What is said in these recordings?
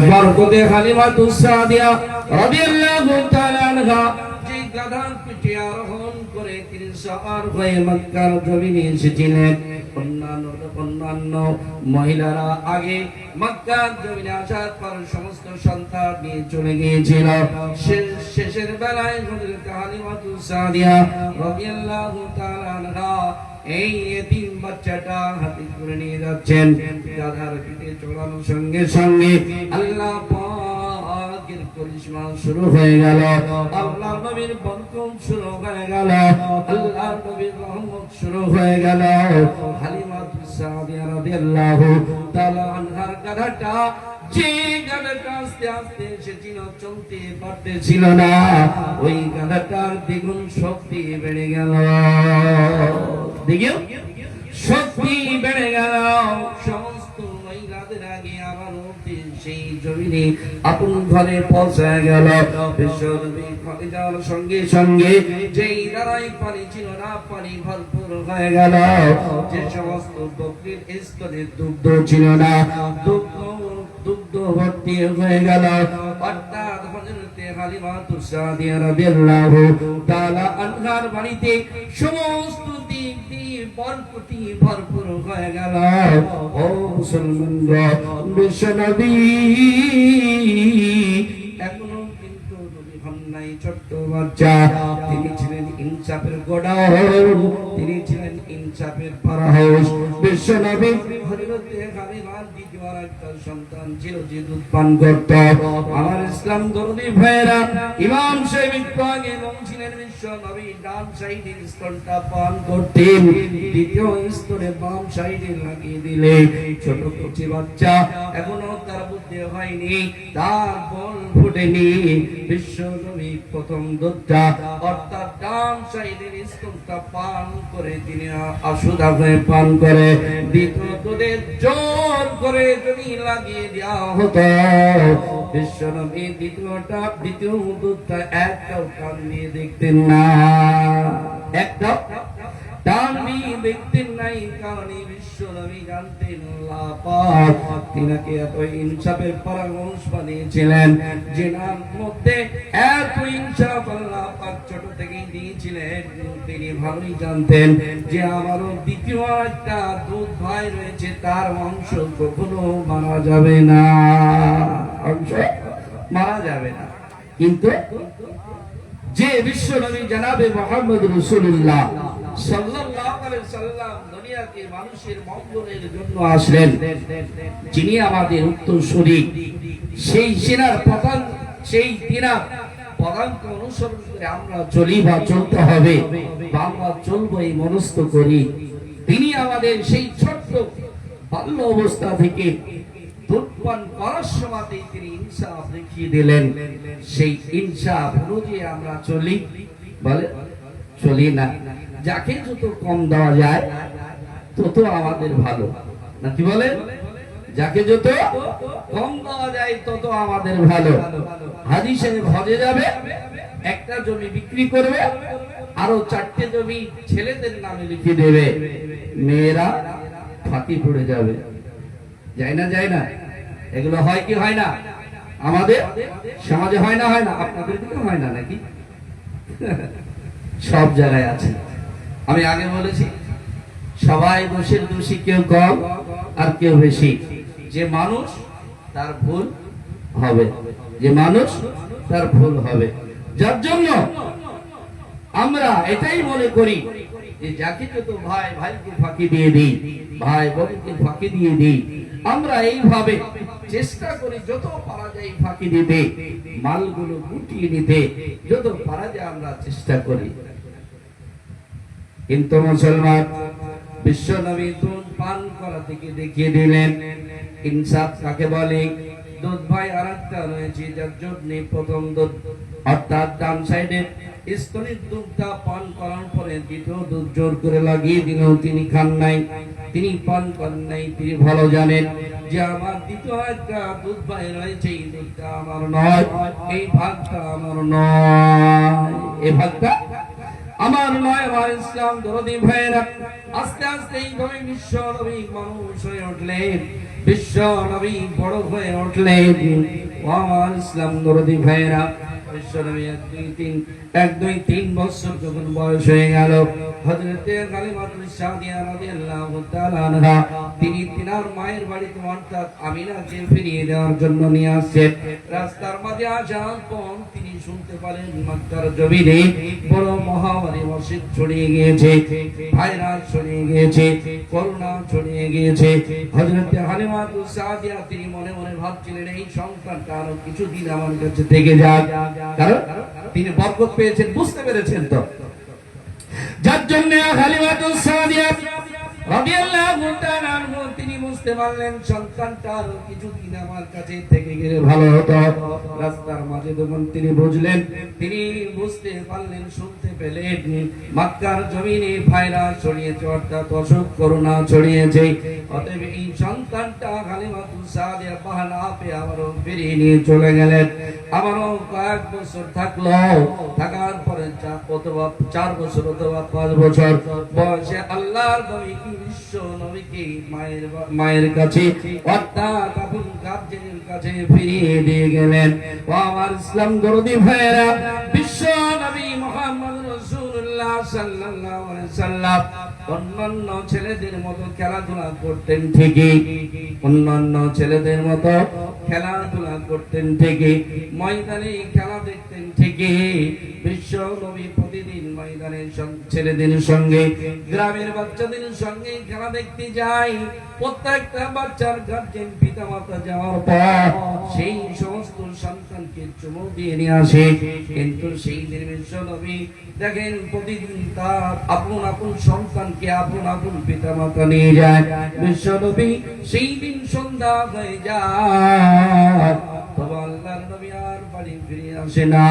বরকতে হালিমাতুস সাদিয়া রাদিয়াল্লাহু তাআলা আনহা যে গাধার পিঠে আরোহণ করে তিনি সওয়ার হয়ে মক্কার জমিনে এসেছিলেন। অন্যান্য মহিলারা আগে মক্কার জমিনে আসার পর সমস্ত সন্তান নিয়ে চলে গিয়েছিল। শেষের বেলায় হযরত হালিমাতুস সাদিয়া রাদিয়াল্লাহু তাআলা আনহা এই এতিম বাচ্চাটা হাতে করে নিয়ে যাচ্ছেন। গাধার পিঠে চড়ানোর সঙ্গে সঙ্গে আল্লাহ পাকের করিশ্মা শুরু হয়ে গেল, আল্লাহর নবীর বরকত শুরু হয়ে গেল, আল্লাহর নবীর রহমত শুরু হয়ে গেল। হালিমাতুস সাদিয়া রাদিয়াল্লাহু তাআলা আনহার গাধাটা যে গাধাটা আস্তে আস্তে এসেছিল, চলতে পারতেছিল না, ওই গাধাটার দ্বিগুণ শক্তি বেড়ে গেল। দেখিও শক্তি বেড়ে গেল। সমস্ত মহিলাদের আগে আবার সেই জমিনে আপন ঘরে পৌঁছায় গেল। বিশ্বনবী ঘরে যাওয়ার সঙ্গে সঙ্গে যেই দাঁড়াই পানি ছিল না, পানি ভরপুর হয়ে গেল। যে সমস্ত বকরির স্তনে দুগ্ধ ছিল না, দুগ্ধ ভর্তি হয়ে গেল। অর্থাৎ হযরতে হালিমাতুস সাদিয়া রাদিয়াল্লাহু তাআলা আনহার বাড়িতে সমস্ত দিক দিয়ে বরকতি ভরপুর হয়ে গেল। ও মুসলমানরা, বিশ্বনবী এখনো কিন্তু নবী হন নাই, ছোট্ট বাচ্চা। তিনি ছিলেন ইনসাফের গোডাউন, তিনি ছিলেন ইনসাফের পাওয়ারহাউস। বিশ্বনবী হযরতে হালিমার দ্বিতীয় আরেকটা সন্তান ছিল যে দুধ পান করত। আমার ইসলাম দরদি ভাইরা, ইমাম সাহেব একটু আগে বলছিলেন বিশ্বনবী ডান সাইডের স্তনটা পান করতেন, দ্বিতীয় স্তরে বাম সাইডে লাগিয়ে দিলে ছোট কচি বাচ্চা, এখনো তার বুদ্ধি হয়নি, তার বল ফুটেনি। বিশ্বনবী প্রথম দুধটা অর্থাৎ ডান সাইডের স্তনটা পান করে তিনি অসুধা হয়ে পান করে, দ্বিতীয় দুধের জোর করে যদি লাগিয়ে দেওয়া হতো, বিশ্বনবী দ্বিতীয় দুধটা একটাও টান দিয়ে দেখতেন না, একটাও টান দিয়ে দেখতেন নাই। কারণ বিশ্বনবী জানতেন আল্লাহ পাক তিনাকে এত ইনসাফের পরামর্শ বানিয়েছিলেন, যেনার মধ্যে এত ইনসাফ আল্লাহ পাক ছোট থেকেই দিয়েছিলেন। তিনি ভালোই জানতেন যে আমারও দ্বিতীয় একটা দুধ ভাই রয়েছে, তার বংশ কখনো মারা যাবে না, অংশ মারা যাবে না। কিন্তু যে বিশ্বনবী জনাবে মুহাম্মদ রাসূলুল্লাহ সাল্লাল্লাহু আলাইহি সাল্লাম দুনিয়াতে মানুষের মঙ্গলের জন্য আসলেন, যিনি আমাদের উত্তরসূরি, সেই সিনার প্রধান, সেই তিনার পদাঙ্ক অনুসরণ করে আমরা চলি বা চলতে হবে বা আমরা চলবো এই মনস্থ করি। তিনি আমাদের সেই ছোট্ট বাল্য অবস্থা থেকে দুধপান করার সময় তিনি ইনসাফ দেখিয়ে দিলেন। সেই ইনসাফ অনুযায়ী আমরা চলি, বলে চলি না। যাকে যত কম দেওয়া যায় তত আমাদের ভালো, নাকি বলেন? যাকে যত কম দেওয়া যায় তত আমাদের ভালো। হাজী সাহেব হজে যাবে, একটা জমি বিক্রি করবে, আরো 4টে জমি ছেলেদের নামে লিখে দেবে, মেয়েরা ফাঁকি পড়ে যাবে। যায় না, যায় না? এগুলো হয় কি হয় না? আমাদের সমাজে হয় না, হয় না? আপনাদের দিকে হয় না নাকি? সব জায়গায় আছে। আমি আগে বলেছি সবাই দোষের দোষী, কেউ কম আর কেউ বেশি। যে মানুষ তার ভুল হবে, যে মানুষ তার ভুল হবে। যার জন্য আমরা এটাই মনে করি যে যাকে যত ভাই ভাইকে ফাঁকি দিয়ে দিই, ভাই বোনকে ফাঁকি দিয়ে দিই, আমরা এইভাবে চেষ্টা করি যত পারা যায় ফাঁকি দিতে, মালগুলো গুটিয়ে নিতে যত পারা যায় আমরা চেষ্টা করি। কিন্তু মুসলমান বিশ্বনবী দুধ পান করা থেকে দেখিয়ে দিলেন ইনসাফ কাকে বলে। দুধ ভাই আরেকটা রয়েছে, যার জন্য প্রথম দুধ অর্থাৎ ডান সাইডে স্তনের দুধটা পান করার পরে দ্বিতীয় দুধ জোর করে লাগিয়ে দিলেও তিনি খান নাই, তিনি পান করেন নাই। তিনি ভালো জানেন যে আমার দ্বিতীয় একটা দুধ ভাই রয়েছে, এই দুধটা আমার নয়, এই ভাগটা আমার নয়, এই ভাগটা আমার নয় আমার ইসলাম দরদি ভাইরা, আস্তে আস্তে এইভাবে বিশ্ব নবী মানুষ হয়ে উঠলেন, বিশ্ব নবী বড় হয়ে উঠলেন। ও আমার ইসলাম দরদি ভাইরা, বিশ্ব নবী 1-2-3 বছর যখন বয়স হয়ে গেল, হযরতে হালিমাতুল সাদিয়া রাদিয়াল্লাহু তাআলা আনহা তিনি তিনার মায়ের বাড়িতে অর্থাৎ আমিনাকে ফিরিয়ে দেওয়ার জন্য নিয়ে আসছেন। রাস্তার মাঝে আসার পর তিনি শুনতে পারেন মক্কার জমিনে বড় মহামারী মসজিদ ছড়িয়ে গিয়েছে, ভাইরাস ছড়িয়ে গিয়েছে, করোনা ছড়িয়ে গিয়েছে। হযরতে হালিমাতুল সাদিয়া তিনি মনে মনে ভাবছিলেন এই সংসারটা আরো কিছুদিন আমার কাছে থেকে যাক, কারণ তিনি বরকত পেয়েছেন, বুঝতে পেরেছেন তো, যার জন্য হালিমাতুল সাদিয়া রাদিয়াল্লাহু তাআলা আনহা তিনি বুঝতে পারলেন সন্তানটা আরো কিছুদিন আমার কাছে থেকে গেলে ভালো হতো। রাস্তার মাঝে যখন তিনি বুঝলেন, তিনি বুঝতে পারলেন, শুনতে পেলেন মক্কার জমিনে ভাইরাস ছড়িয়েছে, অর্থাৎ অসুখ করোনা ছড়িয়েছে। অতএব এই সন্তানটা হালিমাতুল সাদিয়া বাহানা পেয়ে আবারও ফিরিয়ে নিয়ে চলে গেলেন। আবারও কয়েক বছর থাকলো, থাকার পরে 4 বছর অথবা 5 বছর বয়সে আল্লাহর নবী বিশ্ব নবীকে মায়ের কাছে অর্থাৎ আবুল কাসেমের কাছে ফিরিয়ে দিয়ে গেলেন। ও আমার ইসলাম দরদি ভাইরা, বিশ্ব নবী মুহাম্মদ রাসূলুল্লাহ সাল্লাল্লাহু আলাইহি সাল্লাম অন্যান্য ছেলেদের মতো খেলাধুলা করতেন ঠিকই, অন্যান্য ছেলেদের মতো খেলাধুলা করতেন ঠিকই, ময়দানে খেলা দেখতেন ঠিকই। বিশ্ব নবী প্রতিদিন ময়দানে ছেলেদের সঙ্গে, গ্রামের বাচ্চাদের সঙ্গে খেলা দেখতে যায়। প্রত্যেকটা বাচ্চার গার্জেন পিতা মাতা যাওয়ার পর সেই সমস্ত সন্তানকে চুমু দিয়ে নিয়ে আসে, কিন্তু সেই দিন বিশ্ব নবী দেখেন প্রতিদিন তার আপন আপন সন্তানকে আপন আপন পিতা মাতা নিয়ে যায়। বিশ্ব নবী সেই দিন সন্ধ্যা হয়ে যায়, তবে আল্লাহর নবী আর বাড়ি ফিরে আসে না।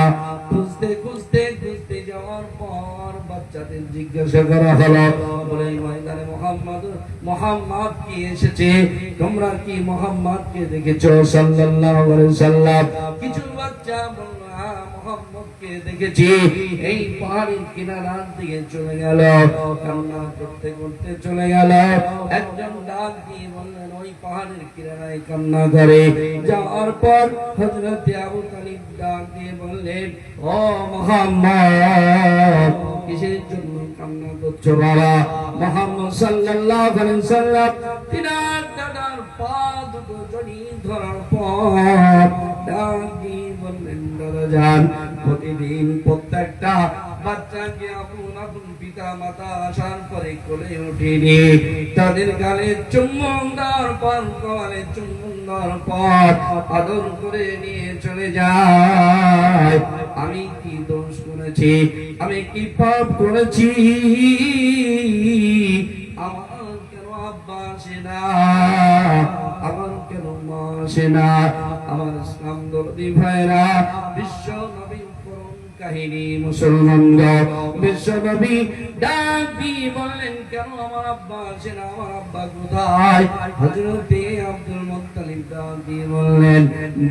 খুঁজতে খুঁজতে খুঁজতে যাওয়ার পর বাচ্চাদের জিজ্ঞাসা করা হলো, বলে ময়দানে মুহাম্মদ কি এসেছে, তোমরা কি মুহাম্মদকে দেখেছো সাল্লাল্লাহু আলাইহি সাল্লাম? কিছু বাচ্চা বলল মুহাম্মদকে দেখেছি, এই পাহাড়ের কিনারার দিকে চলে গেল, কান্না করতে করতে চলে গেল। একজন ডাক দিয়ে বললেন ওই পাহাড়ের কিনারায় কান্না করে। যাওয়ার পর হযরত আবু তালিব ডাক দিয়ে বললেন, ও মুহাম্মদ কিসের জন্য কান্না করছো বাবা? মুহাম্মদ সাল্লাল্লাহু আলাইহি সাল্লাম তিনার দাদার পা দুটো জড়িয়ে ধরার পর ডাক দিয়ে বললেন, দাদা যান, প্রতিদিন প্রত্যেকটা বাচ্চাকে আপন আপন পিতা মাতা আসার পরে কোলে উঠিয়ে তাদের গালে চুম্বন দেওয়ার পর, কপালে চুম্বন দেওয়ার পর আদর করে নিয়ে চলে যায়। আমি কি দোষ করেছি, আমি কি পাপ করেছি, আমার কেন আব্বা আসে না, আমার কেন মা আসে না? আমার ইসলাম দরদি ভাইরা, বিশ্ব নবী কাহিনী মুসলমান বিশ্ব নবী ডাক দিয়ে বললেন, কেন আমার আব্বা আসে না, আমার আব্বা কোথায়? হযরতে আব্দুল মুত্তালিব ডাক দিয়ে বললেন,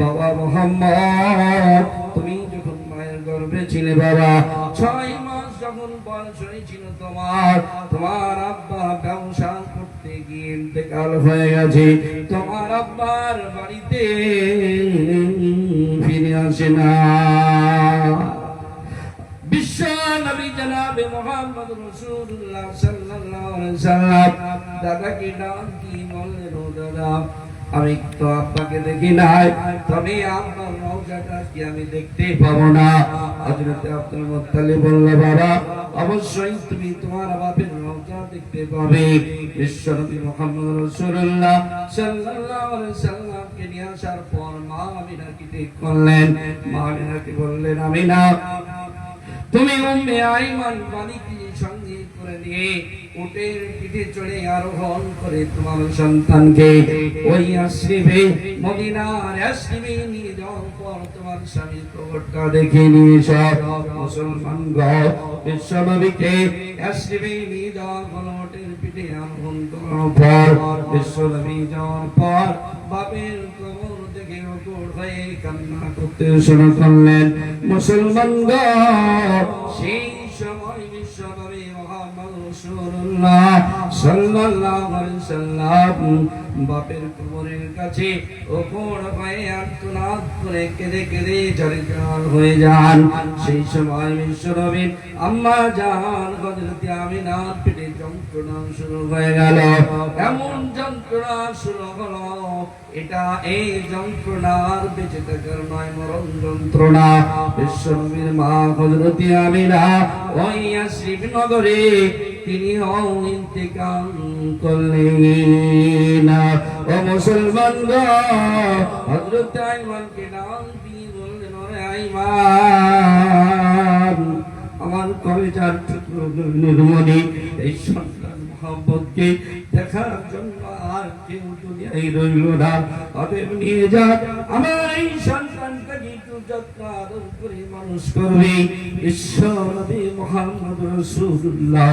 বাবা মুহাম্মদ তুমি যখন মায়ের গর্ভে ছিলে বাবা, 6 মাস যখন বয়স হয়েছিল তোমার আব্বা ব্যবসা করতে গিয়ে ইন্তেকাল হয়ে গেছে, তোমার আব্বার বাড়িতে ফিরে আসে না। বিশ্ব নবী জনাবে মুহাম্মদ রাসূলুল্লাহ সাল্লাল্লাহু আলাইহি সাল্লাম দাদাকে ডাক দিয়ে বললেন, ও দাদা আমি তো আব্বাকে দেখি নাই, তবে আব্বার রওজাটা কি আমি দেখতে পাবো না? হযরত আব্দুল মুত্তালিব বলল, বাবা অবশ্যই তুমি তোমার বাপের রওজা দেখতে পাবে। বিশ্ব নবী মুহাম্মদ রাসূলুল্লাহ সাল্লাল্লাহু আলাইহি সাল্লামকে নিয়ে আসার পর মা আমিনাকে ঠিক করলেন। মা আমিনাকে বললেন, আমিনা তুমি উম্মে আইমান বাণীকে সঙ্গে করে নিয়ে উটের পিঠে চড়ে আরোহণ করে তোমার সন্তানকে ওই আশ্রিবে মদিনার আশ্রিবে নিয়ে যাওয়ার পর তোমার স্বামীর কবরটা দেখে নিয়ে সব মুসলমান বিশ্ব নবীকে আশ্রিবে নিয়ে যাওয়া হলো, উটের পিঠে আরোহণ করার পর বিশ্ব নবী যাওয়ার পর বাপের কবর দেখে অকুল হয়ে কান্না করতে শুরু করলেন। মুসলমান সেই সময় বিশ্বনবী মুহাম্মদ রাসূলুল্লাহ সাল্লাল্লাহু আলাইহি সাল্লাম বাপের কবরের কাছে ওপর পায়ে আর্তনাদ করে কেঁদে কেঁদে জর্জর হয়ে যান। সেই সময় বিশ্বনবী আম্মা জান হযরত আমিনার পেটে যন্ত্রণা শুরু হয়ে গেল। এমন যন্ত্রণা শুরু হলো, এটা এই যন্ত্রণার বেঁচে থাকার নয়, মরণ যন্ত্রণা। বিশ্বনবীর মা হযরত আমিনা ওই ইয়াসরিব নগরে তিনি ইন্তেকাল করলেন। ও মুসলমানরা, হযরত আইমানকে নাম দিয়ে বললেন, ওরে আইমান, আমার কলেজার টুকরো নির্মণি, এই সন্তান মোহাম্মদকে দেখার জন্য আর কেউ দুনিয়ায় রইল না। অতএব নিয়ে যা, আমার এই সন্তানটাকে একটু যত্ন আদর করে মানুষ করবে। বিশ্ব নবী মুহাম্মদ রাসূলুল্লাহ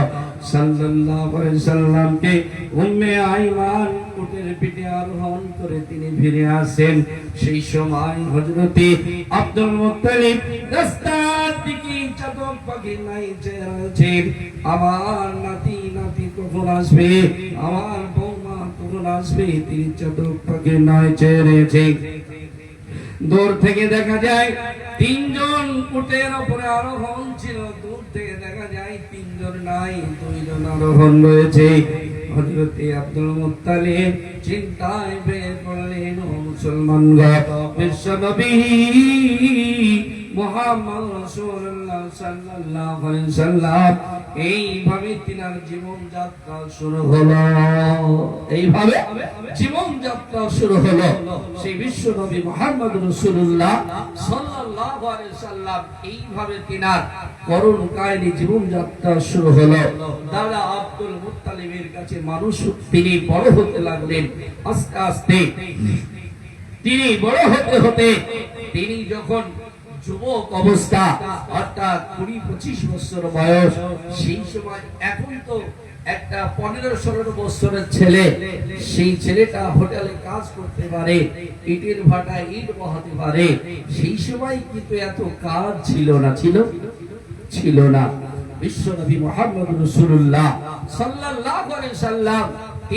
সাল্লাল্লাহু আলাইহি সাল্লামকে উম্মে আইমান উটের পিঠে আরোহণ করে তিনি ফিরে আসেন। সেই সময় হযরতে আব্দুল মুত্তালিব রাস্তার দিকে চাতক পাখি নাই চেয়েছে, আমার নাতি নাতি কখন আসবে, আমার বৌমা কখন আসবে, তিনি চাতক পাখি নয় চেয়েছে। দূর থেকে দেখা যায় তিনজন উটের উপরে আরোহণ ছিল, দূর থেকে দেখা যায় তিনজন নাই, দুইজন আরোহণ রয়েছে। হযরতে আব্দুল মুত্তালিব চিন্তায় ভেঙে পড়লেন। ও মুসলমানগণ, বিশ্বনবী মুহাম্মদ রাসূলুল্লাহ সাল্লাল্লাহু আলাইহি সাল্লাম এইভাবে তিনার জীবন যাত্রা শুরু হলো। এইভাবে জীবন যাত্রা শুরু হলো। সেই বিশ্বনবী মুহাম্মদ রাসূলুল্লাহ সাল্লাল্লাহু আলাইহি সাল্লাম এইভাবে তিনার করুণ কাহিনী জীবন যাত্রা শুরু হলো। দাদা আব্দুল মুত্তালিবের কাছে মানুষ তিনি বড় হতে লাগলেন। আস্তে আস্তে তিনি বড় হতে হতে তিনি যখন যুবক অবস্থা, অর্থাৎ 20-25 বছর বয়স, সেই সময় এখন তো একটা 15-16 বছরের ছেলে, সেই ছেলেটা হোটেলে কাজ করতে পারে, ইটের ভাটায় ইট বহাতে পারে। সেই সময় কিন্তু এত কাজ ছিল না, ছিল না। বিশ্বনবী মুহাম্মদ রাসূলুল্লাহ সাল্লাল্লাহু আলাইহি সাল্লাম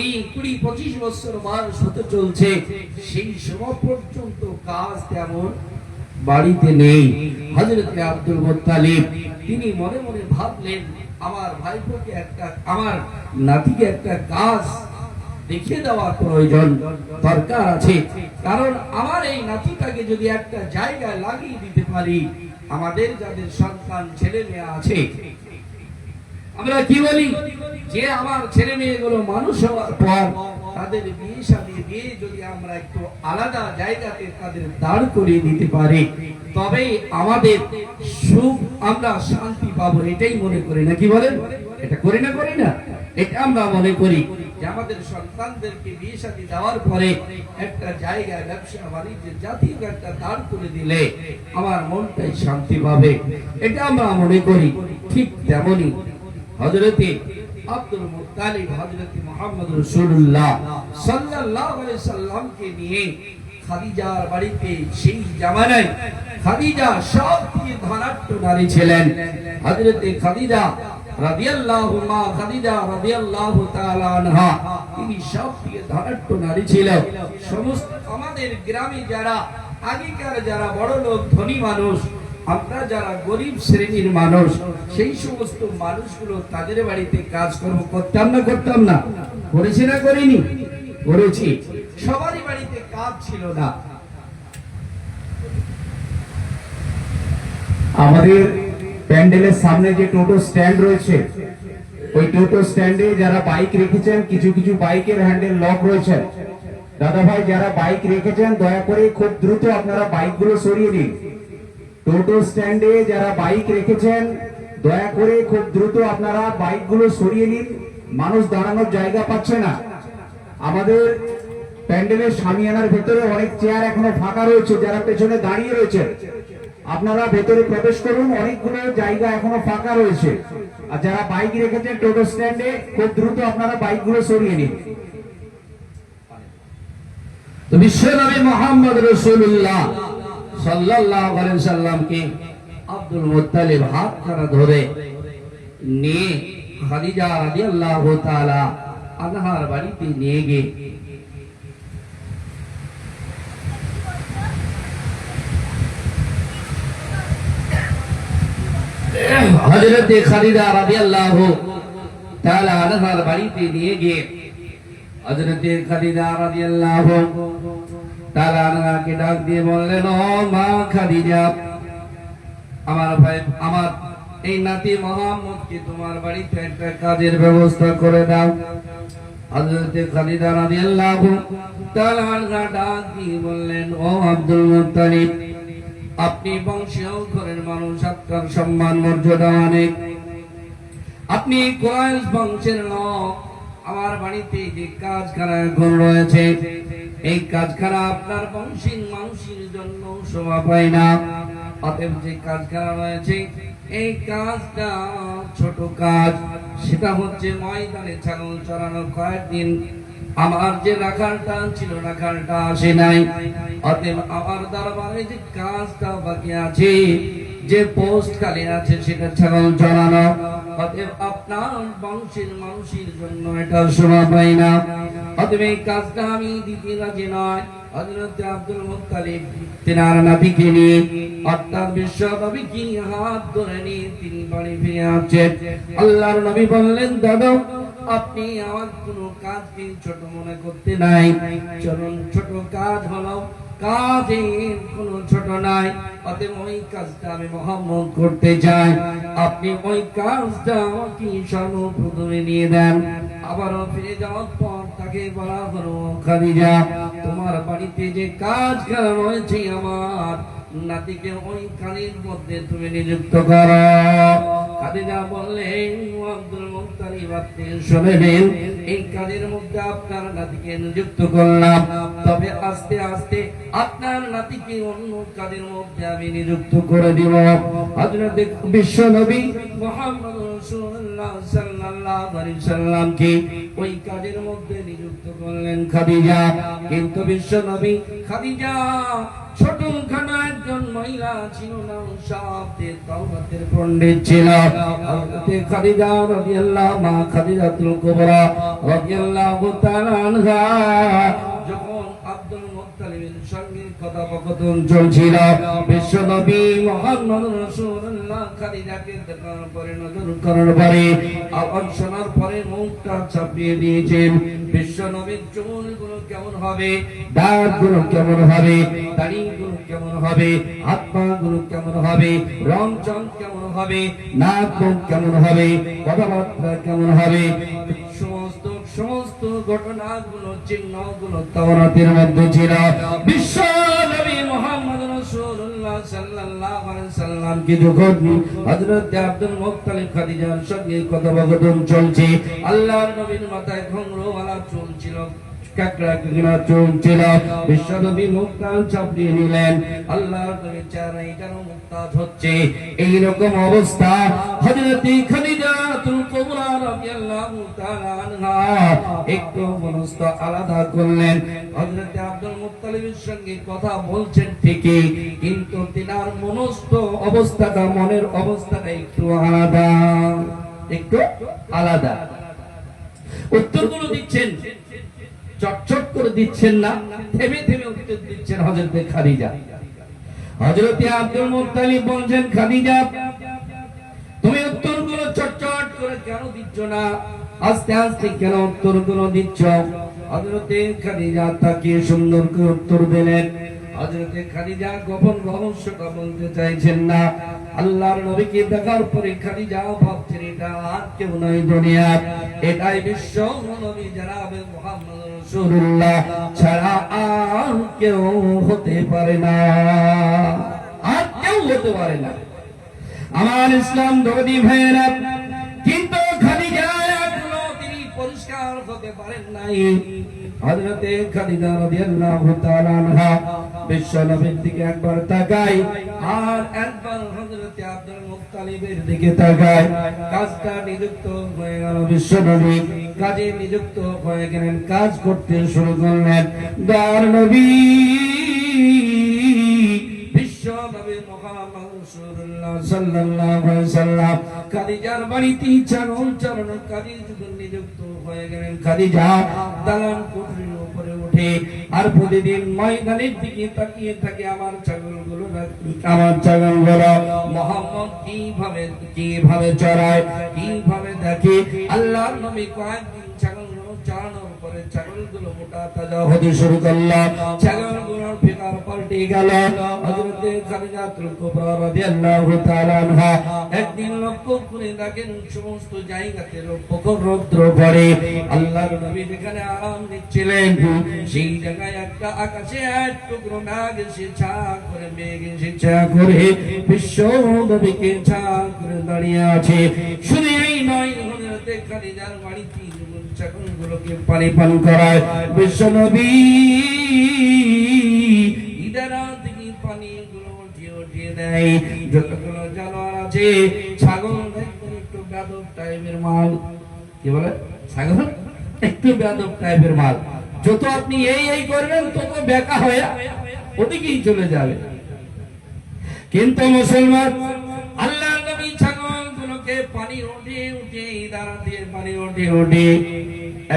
এই 20-25 বছর বয়স হতে চলছে, সেই সময় পর্যন্ত কাজ তেমন বাড়িতে নেই। হযরত আব্দুল মুত্তালিব তিনি মনে মনে ভাবলেন, আমার ভাইপোকে একটা, আমার নাতিকে একটা কাজ দেখিয়ে দেওয়া প্রয়োজন, দরকার আছে। কারণ আমার এই নাতিটাকে যদি একটা জায়গায় লাগিয়ে দিতে পারি, আমাদের যাদের সন্তান ছেলে মেয়ে আছে, আমরা কি বলি যে আমার ছেলে মেয়েগুলো মানুষ হওয়ার পর তাদের বিয়ে শাদী দিয়ে যদি আমরা একটু আলাদা জায়গাতে তাদের দাঁড় করিয়ে দিতে পারি, তবে আমাদের সুখ, আমরা শান্তি পাবো, এটাই মনে করি না? কি বলেন? এটা করি না? এটা আমরা মনে করি যে আমাদের সন্তানদেরকে বিয়ে শাদী দেওয়ার পরে একটা জায়গায় ব্যবসা বাণিজ্যের জাতীয় একটা দাঁড় করে দিলে আমার মনটাই শান্তি পাবে, এটা আমরা মনে করি। ঠিক তেমনি হযরতে আব্দুল মুত্তালিব হযরত মুহাম্মদ রাসূলুল্লাহ সাল্লাল্লাহু আলাইহি সাল্লামকে নিয়ে খাদিজার বাড়িতে, সেই জামানায় খাদিজা সবচেয়ে ধনাঢ্য নারী ছিলেন। হযরতে খাদিজা রাদিয়াল্লাহু তাআলা আনহা, তিনি সবচেয়ে ধনাঢ্য নারী ছিলেন। সমস্ত আমাদের গ্রামে যারা আগেকার যারা বড় লোক ধনী মানুষ, আমরা যারা গরিব শ্রেণীর মানুষ, সেই সমস্ত মানুষগুলো তাদের বাড়িতে কাজকর্ম করতাম না? করেছি না করিনি? করেছি। সবারই বাড়িতে কাজ ছিল না। আমাদের প্যান্ডেলের সামনে যে টোটো স্ট্যান্ড রয়েছে, ওই টোটো স্ট্যান্ডে যারা বাইক রেখেছেন, কিছু কিছু বাইকের হ্যান্ডেল লক রয়েছে। দাদা ভাই, যারা বাইক রেখেছেন দয়া করে খুব দ্রুত আপনারা বাইকগুলো সরিয়ে দিন। টোটো স্ট্যান্ডে যারা বাইক রেখেছেন দয়া করে খুব দ্রুত আপনারা বাইকগুলো সরিয়ে নিন, মানুষ দাঁড়ানোর জায়গা পাচ্ছে না। আমাদের প্যান্ডেলের সামিয়ানার ভেতরে অনেক চেয়ার এখনো ফাঁকা রয়েছে, যারা পেছনে দাঁড়িয়ে রয়েছে আপনারা ভেতরে প্রবেশ করুন, অনেকগুলো জায়গা এখনো ফাঁকা রয়েছে। আর যারা বাইক রেখেছেন টোটো স্ট্যান্ডে খুব দ্রুত আপনারা বাইকগুলো সরিয়ে নিন। তো বিশ্বনবী মুহাম্মদ রাসূলুল্লাহ সাল্লাল্লাহু আলাইহি সাল্লামকে আব্দুল মুত্তালিব হাত ধরে নিয়ে খাদিজা রাদিয়াল্লাহু তাআলা আনহার বাড়িতে নিয়ে গিয়ে হযরতে খাদিজা রাদিয়াল্লাহু তাআলা আনহার বাড়িতে নিয়ে গিয়ে হযরতে খাদিজা রাদিয়াল্লাহু তাআলা আনহাকে ডাক দিয়ে বললেন, ও মা খাদিজা, আমার ভাই, আমার এই নাতি মুহাম্মদকে তোমার বাড়িতে একটা কাজের ব্যবস্থা করে দাও। হযরতে খাদিজা রাদিয়াল্লাহু তাআলা আনহা ডাক দিয়ে বললেন, ও আব্দুল মুত্তালিব, আপনি বংশীয় ঘরের মানুষ, আপনার সম্মান মর্যাদা অনেক, আপনি কুরাইশ বংশের লোক। আমার বাড়িতে যে কাজখানা এখন রয়েছে, এই কাজখানা আপনার বংশীর মানুষের জন্য শোভা পায় না। অতএব যে কাজখানা রয়েছে, এই কাজটা ছোট কাজ, সেটা হচ্ছে ময়দানে ছাগল চড়ানো। কয়েকদিন আমার যে রাখালটা ছিল, রাখালটা আসে নাই। অতএব আমার দরবারে যে কাজটা বাকি আছে, যে পোস্ট খালি আছে, সেটা ছাগল চড়ানো। অতএব আপনার বংশের মানুষের জন্য এটা শোভা পায় না। অতএব এই কাজটা আমি দিতে রাজি নয়। হযরত আব্দুল মুত্তালিব তিনার নাতিকে নিয়ে, অর্থাৎ বিশ্ব নবীকে হাত ধরে নিয়ে তিনি বাড়ি ফিরে আসছেন। আল্লাহর নবী বললেন, দাদা, আপনি আমার কোনো কাজকে ছোট মনে করতে নাই। চলুন, ছোট কাজ হলো, কাজের কোনো ছোট নাই। অতএব ওই কাজটা আমি মুহাম্মদ করতে চাই। আপনি ওই কাজটা আমাকে সর্বপ্রথমে নিয়ে দেন। আবারও ফিরে যাওয়ার পর তাকে বলা হলো, খাদিজা, তোমার বাড়িতে যে কাজ করা রয়েছে, আমার নাতিকে ওই কাজের মধ্যে তুমি নিযুক্ত করো। খাদিজা বললেন, আব্দুল মুত্তালিব, আপনি শুনলেন, এই কাজের মধ্যে আপনার নাতিকে নিযুক্ত করলাম, তবে আস্তে আস্তে আপনার নাতিকে অন্য কাজের মধ্যে আমি নিযুক্ত করে দিব। হযরত বিশ্ব নবী মুহাম্মদ রাসূলুল্লাহ সাল্লাল্লাহু আলাইহি সাল্লামকে ওই কাজের মধ্যে নিযুক্ত করলেন খাদিজা। কিন্তু বিশ্ব নবী খাদিজা ছোটখাটো একজন মহিলা ছিল না, সবচেয়ে তাওরাতের পণ্ডিত ছিল। হযরত খাদিজা রাদিয়াল্লাহু মা খাদিজাতুল কুবরা রাদিয়াল্লাহু তাআলা আনহা যখন আব্দুল মুত্তালিবের সঙ্গে কথোপকথন চলছিল, বিশ্ব নবী মুহাম্মদ রাসূলুল্লাহ খাদিজাকে দেখার পরে, নজর করার পরে, আওয়াজ শোনার পরে মুখটা চাপিয়ে দিয়েছেন। বিশ্ব নবীর চুলগুলো কেমন হবে, দাঁতগুলো কেমন হবে, দাড়িগুলো কেমন হবে, হাত পা গুলো কেমন হবে, রং চং কেমন হবে, নাক মুখ কেমন হবে, কথাবার্তা কেমন হবে, সমস্ত সমস্ত ঘটনাগুলো, চিহ্নগুলো তাওরাতের মধ্যে ছিল। বিশ্ব নবী মুহাম্মদ রাসূলুল্লাহ সাল্লাল্লাহু আলাইহি সাল্লামকে যখন হযরত আব্দুল মুত্তালিব খাদিজার সঙ্গে কথোপকথন চলছে, আল্লাহর নবীর মাথায় ঘুংরওয়ালা চুল ছিল, কাকড়া কাকড়া চুল ছিল। বিশ্ব নবী মুখটা চাপিয়ে নিলেন। আল্লাহর নবীর চেহারায় যেন মুক্তাজ হচ্ছে, এইরকম অবস্থা হযরত খাদিজাতুল কুবরা রাদিয়াল্লাহু তাআলা আনহা একটু মনস্থ আলাদা করলেন। হযরত আব্দুল মুত্তালিবের সঙ্গে কথা বলছেন ঠিকই, কিন্তু তিনার মনস্থ অবস্থাটা, মনের অবস্থাটা একটু আলাদা, একটু আলাদা। উত্তরগুলো দিচ্ছেন, চটচট করে দিচ্ছেন না, থেমে থেমে উত্তর দিচ্ছেন হযরত খাদিজা। হযরত আব্দুল মুত্তালিব বলছেন, খাদিজা, তুমি উত্তরগুলো চটচট করে কেন দিচ্ছ না, আস্তে আস্তে কেন উত্তরগুলো দিচ্ছ? হযরত খাদিজা তাকে সুন্দর করে উত্তর দিলেন। হযরত খাদিজা গোপন রহস্যটা বলতে চাইছেন না। আল্লাহর নবীকে দেখার পরে খাদিজা ভাবছেন, এটা আর কেউ নয় দুনিয়া, এটাই বিশ্ব নবী জনাব মুহাম্মদ রাসূলুল্লাহ ছাড়া আর কেউ হতে পারে না, আর কেউ হতে পারে না। আমার ইসলাম ধর্মী ভাইয়েরা, কিন্তু খাদিজা এখনো তিনি পরিষ্কার হতে পারেন নাই। হযরত খাদিজা রাদিয়াল্লাহু তাআলা আনহা বিশ্ব নবীর দিকে একবার তাকায়, আর একবার হযরত আব্দুল মুত্তালিবের দিকে তাকায়। কাজটা নিযুক্ত হয়ে গেল, বিশ্ব নবী কাজে নিযুক্ত হয়ে গেলেন, কাজ করতে শুরু করলেন। দয়ার নবী বিশ্ব নবী মুহাম্মদ রাসূলুল্লাহ সাল্লাল্লাহু আলাইহি ওয়াসাল্লাম খাদিজার বাড়িতে ছাগল চড়ানো কাজে নিযুক্ত হয়ে গেলেন। খাদিজা দালান কোঠরির উপরে উঠে আর প্রতিদিন ময়দানের দিকে তাকিয়ে থাকে, আমার ছাগলগুলো মুহাম্মদ কিভাবে চড়ায়, কিভাবে দেখে। আল্লাহর নবী কয়েকদিন ছাগলগুলো চড়ানোর পরে ছাগলগুলো মোটা তাজা হতে শুরু করলো, ছাগলগুলোর ফিকার পাল্টে গেল। হযরত খাদিজাতুল কুবরা রাদিয়াল্লাহু তাআলা আনহা একদিন লক্ষ্য করে দেখেন সমস্ত জায়গাতে রৌদ্র পড়ে। আল্লাহর নবী যেখানে আরাম নিচ্ছিলেন সেই জায়গায় একটা আকাশে এক টুকরো মেঘ এসে ছা করে বিশ্ব নবীকে ছা করে দাঁড়িয়ে আছে। শুধু এই নয়, হযরত খাদিজার বাড়িতে ছাগলগুলোকে পানি পান করায় বিশ্ব নবী ইদারা থেকে পানিগুলো উঠিয়ে দেয়। যতগুলো জানোয়ার আছে ছাগল একটু বেয়াদব টাইপের মাল, কি বলে ছাগল একটু বেয়াদব টাইপের মাল, যত আপনি এই করবেন তত বেকা হয়ে ওদিকেই চলে যাবে। কিন্তু মুসলমান আল্লাহ নবী ছাগলগুলোকে পানি উঠে দাঁড়া দিয়ে পানি উঠে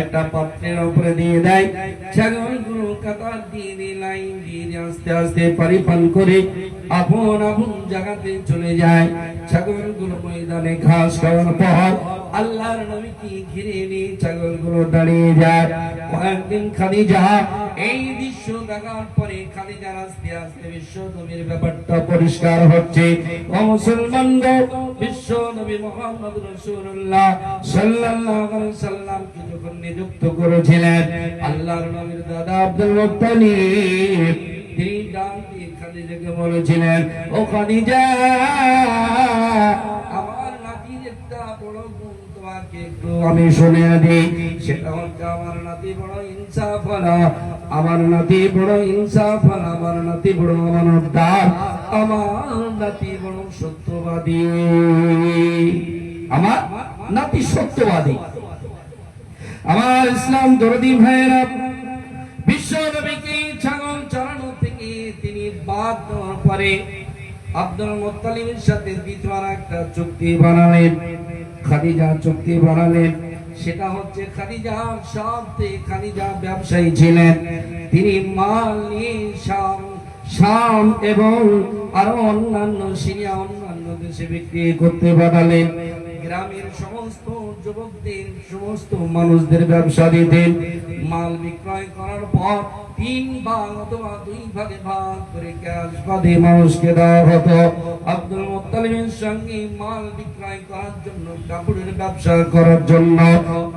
একটা পাত্রের উপরে দিয়ে দেয়। ছাগলগুলো কাতার দিয়ে লাইন দিয়ে আস্তে আস্তে পানি পান করে আপন জায়গাতে চলে যায়। ছাগলগুলো ময়দানে ঘাস খাওয়ার পর আল্লাহর নবীকে ঘিরে নিয়ে ছাগলগুলো দাঁড়িয়ে যায়। কয়েকদিন খাদিজা এই দৃশ্য দেখার পরে খাদিজার আস্তে আস্তে বিশ্ব নবীর ব্যাপারটা পরিষ্কার হচ্ছে। ও মুসলমানগণ, বিশ্ব নবী মুহাম্মদ রাসূলুল্লাহ সাল্লাল্লাহু আলাইহি সাল্লামকে যখন নিযুক্ত করেছিলেন আল্লাহর নবীর দাদা আব্দুল মুত্তালিব, তিনি ডাক দিয়ে খাদিজাকে বলেছিলেন, ও খাদিজা, আমার নাতির একটা বড় গুণ তোমাকে একটু আমি শুনিয়ে দিই। সেটা হচ্ছে আমার নাতি বড় ইনসাফওয়ালা, আমার নাতি বড় ইনসাফওয়ালা, আমার নাতি বড় আমানতদার, আমার নাতি বড় সত্যবাদী, আমার নাতি সত্যবাদী। আমার ইসলাম দরদি ভাইয়েরা, বিশ্ব নবীকে ছাগল চড়ানো থেকে তিনি বাদ দেওয়ার পরে আব্দুল মুত্তালিবের সাথে দ্বিতীয়বার একটা চুক্তি বানালেন। খাদিজা চুক্তি বানালেন, সেটা হচ্ছে খাদিজা ব্যবসায়ী ছিলেন। তিনি মাল নিয়ে শাম এবং আরো অন্যান্য সিরিয়া অন্যান্য দেশে বিক্রি করতে পাঠালেন। গ্রামের সমস্ত যুবকদের সমস্ত মানুষদের ব্যবসা দিতেন। মাল বিক্রয় করার পর 3 ভাগ অথবা 2 ভাগে ভাগ করে ক্যাশ বাদে মানুষকে দেওয়া হতো। আব্দুল মুত্তালিবের সঙ্গে মাল বিক্রয় করার জন্য, কাপড়ের ব্যবসা করার জন্য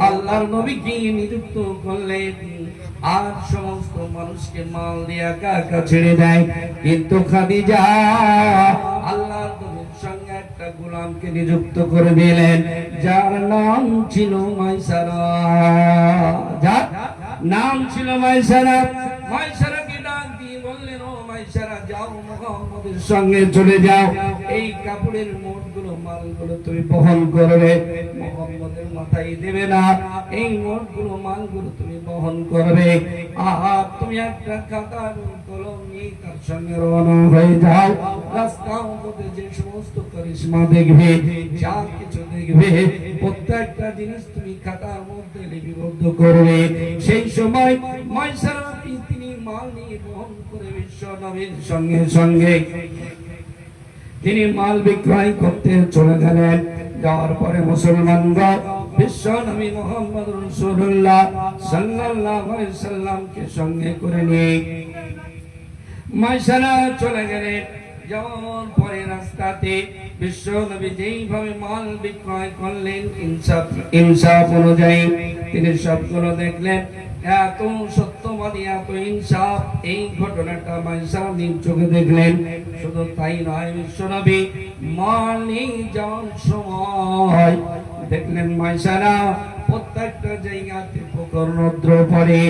আল্লাহর নবীকে নিযুক্ত করলেন। আর সমস্ত মানুষকে মাল দিয়ে একা ছেড়ে দেয়। কিন্তু খাদিজা আল্লাহর নবীর সঙ্গে একটা গোলামকে নিযুক্ত করে দিলেন, যার নাম ছিল মাইসারা। যার নাম ছিল মাইসারা। মাইসারাকে ডাক দিয়ে বললেন, ও মাইসারা, যাও মুহাম্মদের সঙ্গে চলে যাও, এই কাপড়ের মোটগুলো মালগুলো তুমি বহন করবে, মুহাম্মদের মাথায় দেবে না, এই মোটগুলো মালগুলো তুমি বহন করবে। আর তুমি একটা খাতা কলম নিয়ে তার সঙ্গে রওনা হয়ে যাও। রাস্তার মধ্যে যে সমস্ত কারিশমা দেখবে, যা কিছু দেখবে, প্রত্যেকটা জিনিস তুমি খাতার মধ্যে লিপিবদ্ধ করবে। সেই সময় মাইসারা তিনি মাল নিয়ে বহন করে বিশ্ব নবীর সঙ্গে তিনি মাল বিক্রয় করতে চলে গেলেন। যাওয়ার পরে মুসলমানগণ বিশ্ব নবী মুহাম্মদ রাসূলুল্লাহ সাল্লাল্লাহু আলাইহি সাল্লামকে সঙ্গে করে নিয়ে মাইসারা চলে গেলেন। যাওয়ার পরে রাস্তাতে বিশ্ব নবী যেইভাবে মাল বিক্রয় করলেন ইনসাফ অনুযায়ী, তিনি সবগুলো দেখলেন। এত সত্যবাদী, এত ইনসাফ, এই ঘটনাটা মাইসারা নিজ চোখে দেখলেন। শুধু তাই নয়, বিশ্ব নবী মাল নিয়ে যাওয়ার সময় দেখলেন মাইসারা প্রত্যেকটা জায়গাতে পোকর রৌদ্র পড়ে,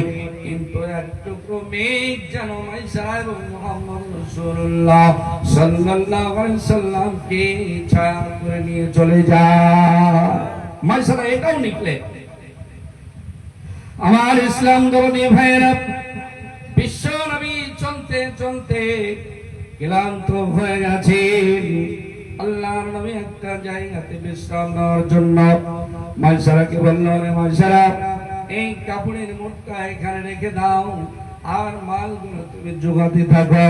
কিন্তু এক টুকরো মেঘ যেন মাইসারা এবং মুহাম্মদ রাসূলুল্লাহ সাল্লাল্লাহু আলাইহি সাল্লামকে ছায়া করে নিয়ে চলে যায়। মাইসারা এটাও নিকলে। আমার ইসলাম ধর্মী ভাইয়েরা, বিশ্ব নবী চলতে চলতে ক্লান্ত হয়ে গেছে। আল্লাহর নবী একটা জায়গাতে বিশ্রাম নেওয়ার জন্য মাইসারাকে বলল, রে মাইসারা, এই কাপড়ের মুঠটা এখানে রেখে দাও, আর মালগুলো তুমি জোগাতে থাকো,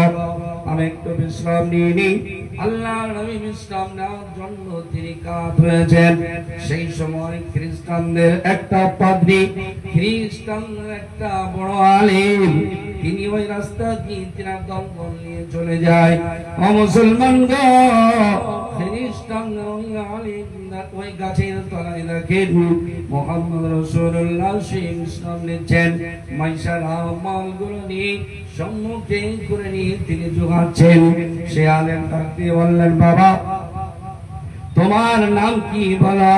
আমি একটু বিশ্রাম নিয়ে নিই। আল্লাহর নবী বিশ্রাম নেওয়ার জন্য তিনি কাত হয়েছেন। সেই সময় খ্রিস্টানদের একটা পাদ্রী, খ্রিস্টানদের একটা বড় আলেম, তিনি ওই রাস্তা দিয়ে তিনার দলবল নিয়ে চলে যায়। ও মুসলমানগণ, খ্রিস্টানদের ওই আলেম ওই গাছের তলায় দেখেন মুহাম্মদ রাসূলুল্লাহ সেই বিশ্রাম নিচ্ছেন। মাইসারা মালগুলো নিয়ে সম্মুখে করে নিয়ে তিনি জোগাচ্ছেন। সে আলেম ডাক দিয়ে বললেন, বাবা তোমার নাম কি বলো?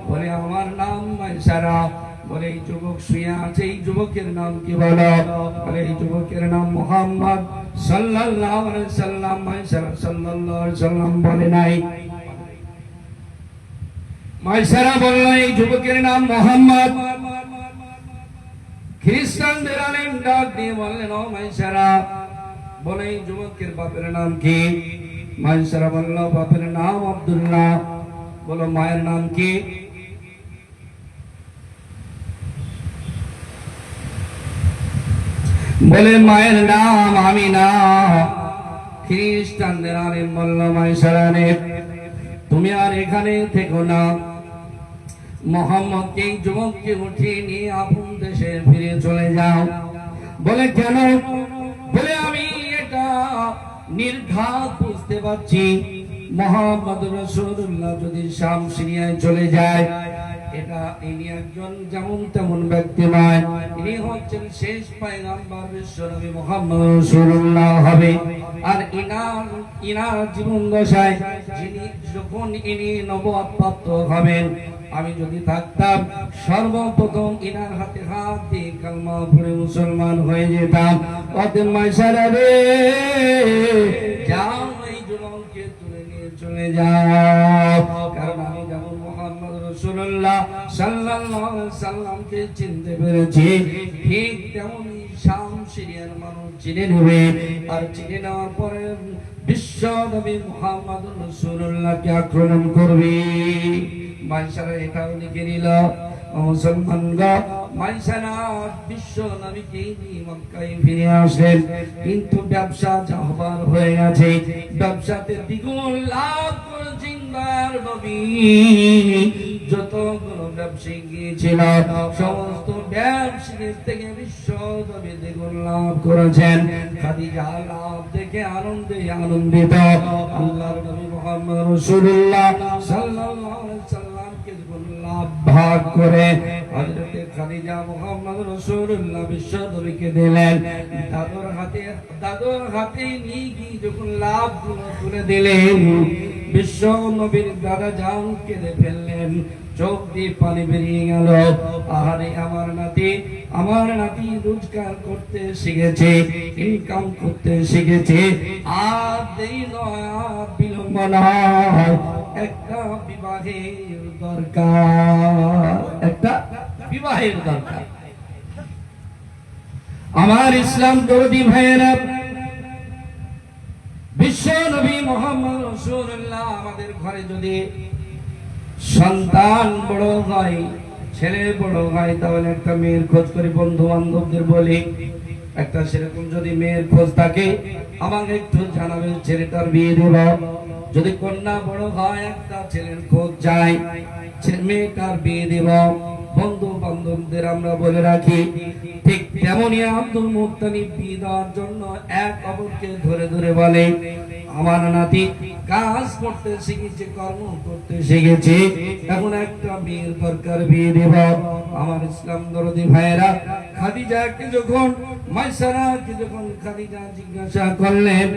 বলে, আমার নাম মাইসারা। বলে, এই যুবক শুয়ে আছে, এই যুবকের নাম কি বলো? বলে, এই যুবকের নাম মুহাম্মদ সাল্লাল্লাহু আলাইহি সাল্লাম। মাইসারা সাল্লাল্লাহু আলাইহি সাল্লাম বলে নাই। মাইসারা বলল, এই যুবকের নাম মুহাম্মদ। খ্রিস্টানদের আলেম ডাক দিয়ে বললেন, ও মাইসারা, বলে এই যুবকের বাপের নাম কি? মাইসারা বলল, বাপের নাম আব্দুল্লাহ। বলো, মায়ের নাম কি? বলে, মায়ের নাম আমিনা। খ্রিস্টানদের আলেম বলল, মাইসারা নে, তুমি আর এখানে থেকো না, মোহাম্মদকে এই যুবককে উঠিয়ে নিয়ে আপন দেশে ফিরে চলে যাও। বলে, কেন? বলে, আমি এটা নির্ঘাত বুঝতে পারছি, মুহাম্মদ রাসূলুল্লাহ যদি শাম সিরিয়ায় চলে যায়, এটা ইনি একজন যেমন তেমন ব্যক্তি নয়, ইনি হচ্ছেন শেষ পয়গম্বর বিশ্বনবী মুহাম্মদ রাসূলুল্লাহ হবে। আর ইনার জীবন দশায় যখন ইনি নবুয়ত প্রাপ্ত হবেন, আমি যদি থাকতাম সর্বপ্রথম ইনার হাতে হাত দিয়ে কালমা পড়ে মুসলমান হয়ে যেতাম। অতএব মাইসারা রে, যাও এই যুবককে তুলে নিয়ে চলে যাও, কারণ আমি যেমন মুহাম্মদ রাসূলুল্লাহ সাল্লাল্লাহু আলাইহি সাল্লামকে চিনতে পেরেছি, ঠিক তেমনি শাম সিরিয়ার মানুষ চিনে নেবে। আর চিনে নেওয়ার পরে বিশ্ব নবী মুহাম্মদ রাসূলুল্লাহকে আক্রমণ করবে। মাইসারা এটাও লিখে নিল। মুসলমানগণ, মাইসারা বিশ্ব নবীকে নিয়ে মক্কায় ফিরে আসলেন, কিন্তু ব্যবসা জাহবার হয়ে গেছে। ব্যবসাতে দ্বিগুণ লাভ করেছেন দয়ার নবী। যতগুলো ব্যবসায়ী গিয়েছিল, সমস্ত ব্যবসায়ীদের থেকে বিশ্ব নবী দ্বিগুণ লাভ করেছেন। খাদিজা লাভ দেখে আনন্দিত। আল্লাহর নবী মুহাম্মদ রাসূলুল্লাহ সাল্লাল্লাহু আলাইহি ওয়াসাল্লাম লাভ ভাগ করে হযরতে খাদিজা মুহাম্মদ রাসূলুল্লাহ বিশ্ব নবীকে দিলেন। দাদুর হাতে নিয়ে গিয়ে যখন লাভ তুলে দিলেন, বিশ্ব নবীর দাদা জান কেঁদে ফেললেন, চোখ দিয়ে পানি বেরিয়ে গেল। আহারে, আমার নাতি রোজগার করতে শিখেছে, ইনকাম করতে শিখেছে, আর দেরি নয়, আর বিলম্ব নয়, একটা বিবাহের দরকার, একটা বিবাহের দরকার। আমার ইসলাম দরদি ভাইয়েরা, বিশ্ব নবী মুহাম্মদ রাসূলুল্লাহ আমাদের ঘরে যদি সন্তান বড় হয়, ছেলে বড় হয়, তাহলে একটা মেয়ের খোঁজ করি, বন্ধু বান্ধবদের বলি, একটা সেরকম যদি মেয়ের খোঁজ থাকে আমাকে একটু জানাবে, ছেলেটার বিয়ে দেব। যদি কন্যা বড় হয়, একটা ছেলের খোঁজ চাই, মেয়েটার বিয়ে দেব। বন্ধু বান্ধবদের আমরা বলে রাখি। ঠিক তেমনি আব্দুল মুত্তালিব বিয়ে দেওয়ার জন্য এক অপরকে ধরে ধরে বলে, আমার নাতি কাজ করতে শিখেছে, কর্ম করতে শিখেছে, এখন একটা বিয়ের দরকার, বিয়ে দেব। আমার ইসলাম দরদি ভাইয়েরা, খাদিজাকে যখন খাদিজা জিজ্ঞাসা করলেন,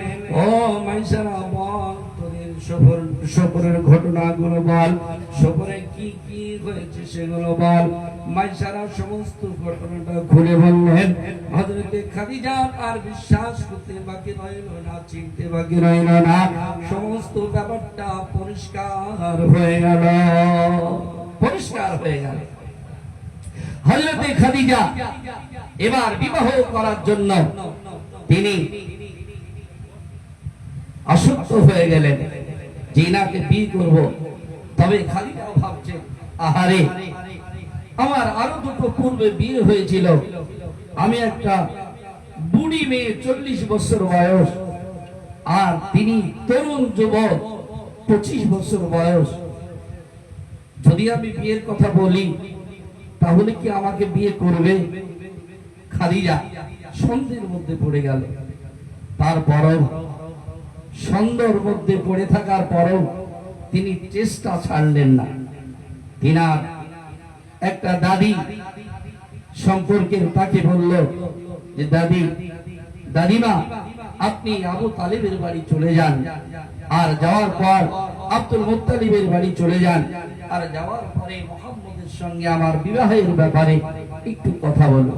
ও মাইসারা, বল তোদের সফরের ঘটনাগুলো বল, সফরে কি কি হয়েছে সেগুলো বল। মাইসারা সমস্ত ঘটনাটা খুলে বললেন। হযরতে খাদিজা আর বিশ্বাস করতে বাকি রইল না, চিনতে বাকি রইল না, সমস্ত ব্যাপারটা পরিষ্কার হয়ে গেল, পরিষ্কার হয়ে গেল। হযরতে খাদিজা এবার বিবাহ করার জন্য তিনি আসক্ত হয়ে গেলেন। যে এনাকে বিয়ে করব। তবে খালিদাও ভাবছে, আহারে, আমার আরো দুটো পূর্বে বিয়ে হয়েছিল, আমি একটা বুড়ি মেয়ে 40 বছর বয়স, আর তিনি তরুণ যুবক 25 বছর বয়স। যদি আমি বিয়ের কথা বলি তাহলে কি আমাকে বিয়ে করবে? খাদিজা সন্দেহের মধ্যে পড়ে গেল। তারপরও সন্দেহের মধ্যে পড়ে থাকার পরও তিনি চেষ্টা ছাড়লেন না। তিনার একটা দাদি সম্পর্কে তাকে বলল যে, দাদিমা, আপনি আবু তালেবের বাড়ি চলে যান, আর যাওয়ার পর আব্দুল মুত্তালিবের বাড়ি চলে যান, আর যাওয়ার পরে মুহাম্মদের সঙ্গে আমার বিবাহের ব্যাপারে একটু কথা বলো।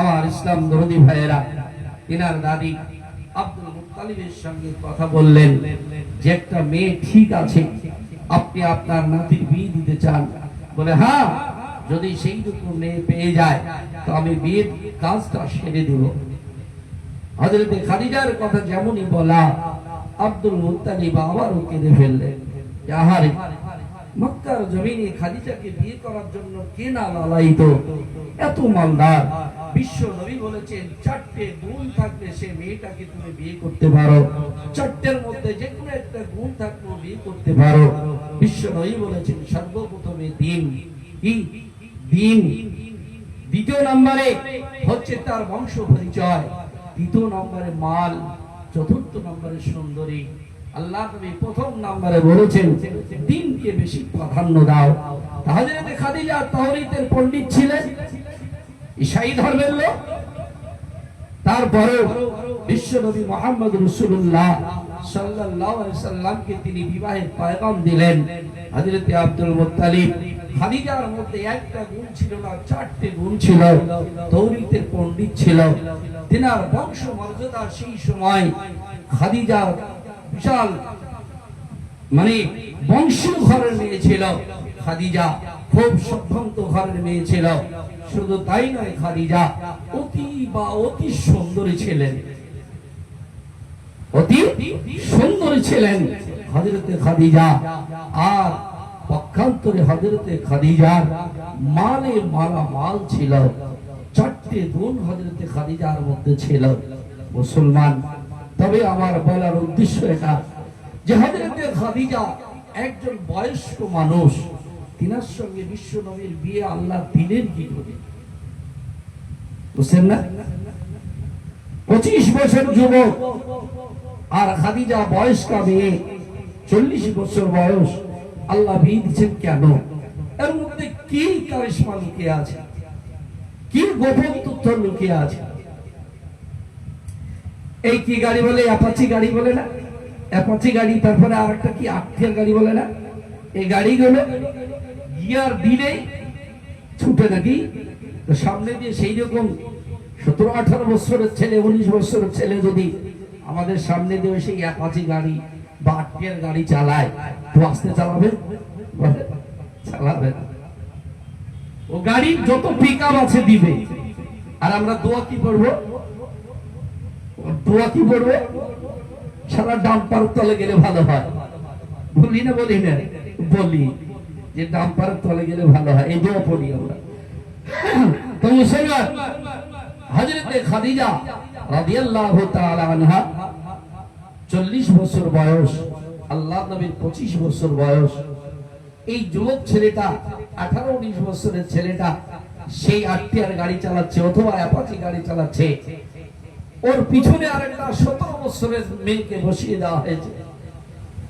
আমার ইসলাম দরদি ভাইয়েরা, তিনার দাদি আব্দুল মুত্তালিবের সঙ্গে কথা বললেন যে, একটা মেয়ে ঠিক আছে, আপনি আপনার নাতির বিয়ে দিতে চান? বলে, হ্যাঁ, যদি সেই রকম মেয়ে পেয়ে যায় তো আমি বিয়ের কাজটা সেরে দেব। হযরতে খাদিজার কথা যেমনই বলা, আব্দুল মুত্তালিব আবারও কেঁদে ফেললেন। আহারে, মক্কার জমিনে খাদিজাকে বিয়ে করার জন্য কে না লালায়িত, এত মালদার। বিশ্ব নবী বলেছেন, 4টে গুণ থাকলে সে মেয়েটাকে তুমি বিয়ে করতে পারো, 4টের মধ্যে যে কোনো একটা গুণ থাকলে বিয়ে করতে পারো। বিশ্ব নবী বলেছেন, সর্বপ্রথমে দিন, কি দিন, দ্বিতীয় নম্বরে হচ্ছে তার বংশ পরিচয়, তৃতীয় নম্বরে মাল, চতুর্থ নম্বরে সুন্দরী। আল্লাহ নবী প্রথম নম্বরে বলেছেন দিনকে বেশি প্রাধান্য দাও। হযরতে খাদিজা তাওরীতের পণ্ডিত ছিলেন, ঈসাই ধর্মের লোক। তারপরে বিশ্বনবী মুহাম্মদ রাসূলুল্লাহ সাল্লাল্লাহু আলাইহি সাল্লামকে তিনি বিবাহের পয়গাম দিলেন। হযরতে আব্দুল মুত্তালিব, খাদিজার মধ্যে একটা গুণ ছিল না, 4টে গুণ ছিল। তাওরীতের পণ্ডিত ছিল, তিনার বংশ মর্যাদা সেই সময় খাদিজা বিশাল মানে বংশীয় ঘরের মেয়ে ছিল। খাদিজা খুব সম্ভ্রান্ত ঘরের মেয়ে ছিল। শুধু তাই নয়, খাদিজা অতি সুন্দরী ছিলেন, অতি সুন্দরী ছিলেন হযরতে খাদিজা। আর পক্ষান্তরে হযরতে খাদিজার মালে মালামাল ছিল। 4টে গুণ হযরতে খাদিজার মধ্যে ছিল। মুসলমান, তবে আমার বলার উদ্দেশ্য এটা যে হযরতে খাদিজা একজন বয়স্ক মানুষ, তিনার সঙ্গে বিশ্ব নবীর বিয়ে আল্লাহ দিলেন কি করে? বুঝছেন না? 25 বছর যুবক, আর খাদিজা বয়স্কা মেয়ে, 40 বছর বয়স। আল্লাহ বিয়ে দিচ্ছেন কেন? এর মধ্যে কি কারিশমা লুকিয়ে আছে, কি গোপন তথ্য লুকিয়ে আছে? এই কি গাড়ি বলে? অ্যাপাচি গাড়ি বলে না? অ্যাপাচি গাড়ি, তারপরে আরেকটা কি আক্টিয়ার গাড়ি বলে না? এই গাড়িগুলো গিয়ার দিলেই ছুটে নাকি? তো সামনে দিয়ে সেই রকম 17-18 বছরের ছেলে, 19 বছরের ছেলে যদি আমাদের সামনে দিয়ে সেই অ্যাপাচি গাড়ি বা আক্টিয়ার গাড়ি চালায়, তো আস্তে চালাবে? চালাবে না। ও গাড়ির যত পিকআপ আছে দিবে। আর আমরা দোয়া কি করবো? দোয়া কি করবো? সারা ডাম্পার তলে গেলে ভালো হয়। বলি না? বলি না? বলি যে ডাম্পার তলে গেলে ভালো হয়, এই দোয়া পড়ি আমরা। তো মুসলমান, হযরতে খাদিজা রাদিয়াল্লাহু তাআলা আনহা 40 বছর বয়স, আল্লাহ নবীর 25 বছর বয়স। এই যুবক ছেলেটা, 18-19 বছরের ছেলেটা সেই আক্টিয়ার গাড়ি চালাচ্ছে অথবা অ্যাপাচি গাড়ি চালাচ্ছে। ওর পিছনে আরেকটা 17 বছরের মেয়েকে বসিয়ে দেওয়া হয়েছে,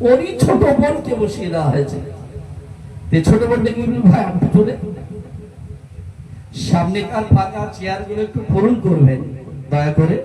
ওরই ছোট বোনকে বসিয়ে দেওয়া হয়েছে। ছোট বোন দেখি, ভাই আপনি পিছনে, সামনে কার ফাঁকা চেয়ার গুলো একটু পূরণ করবেন দয়া করে।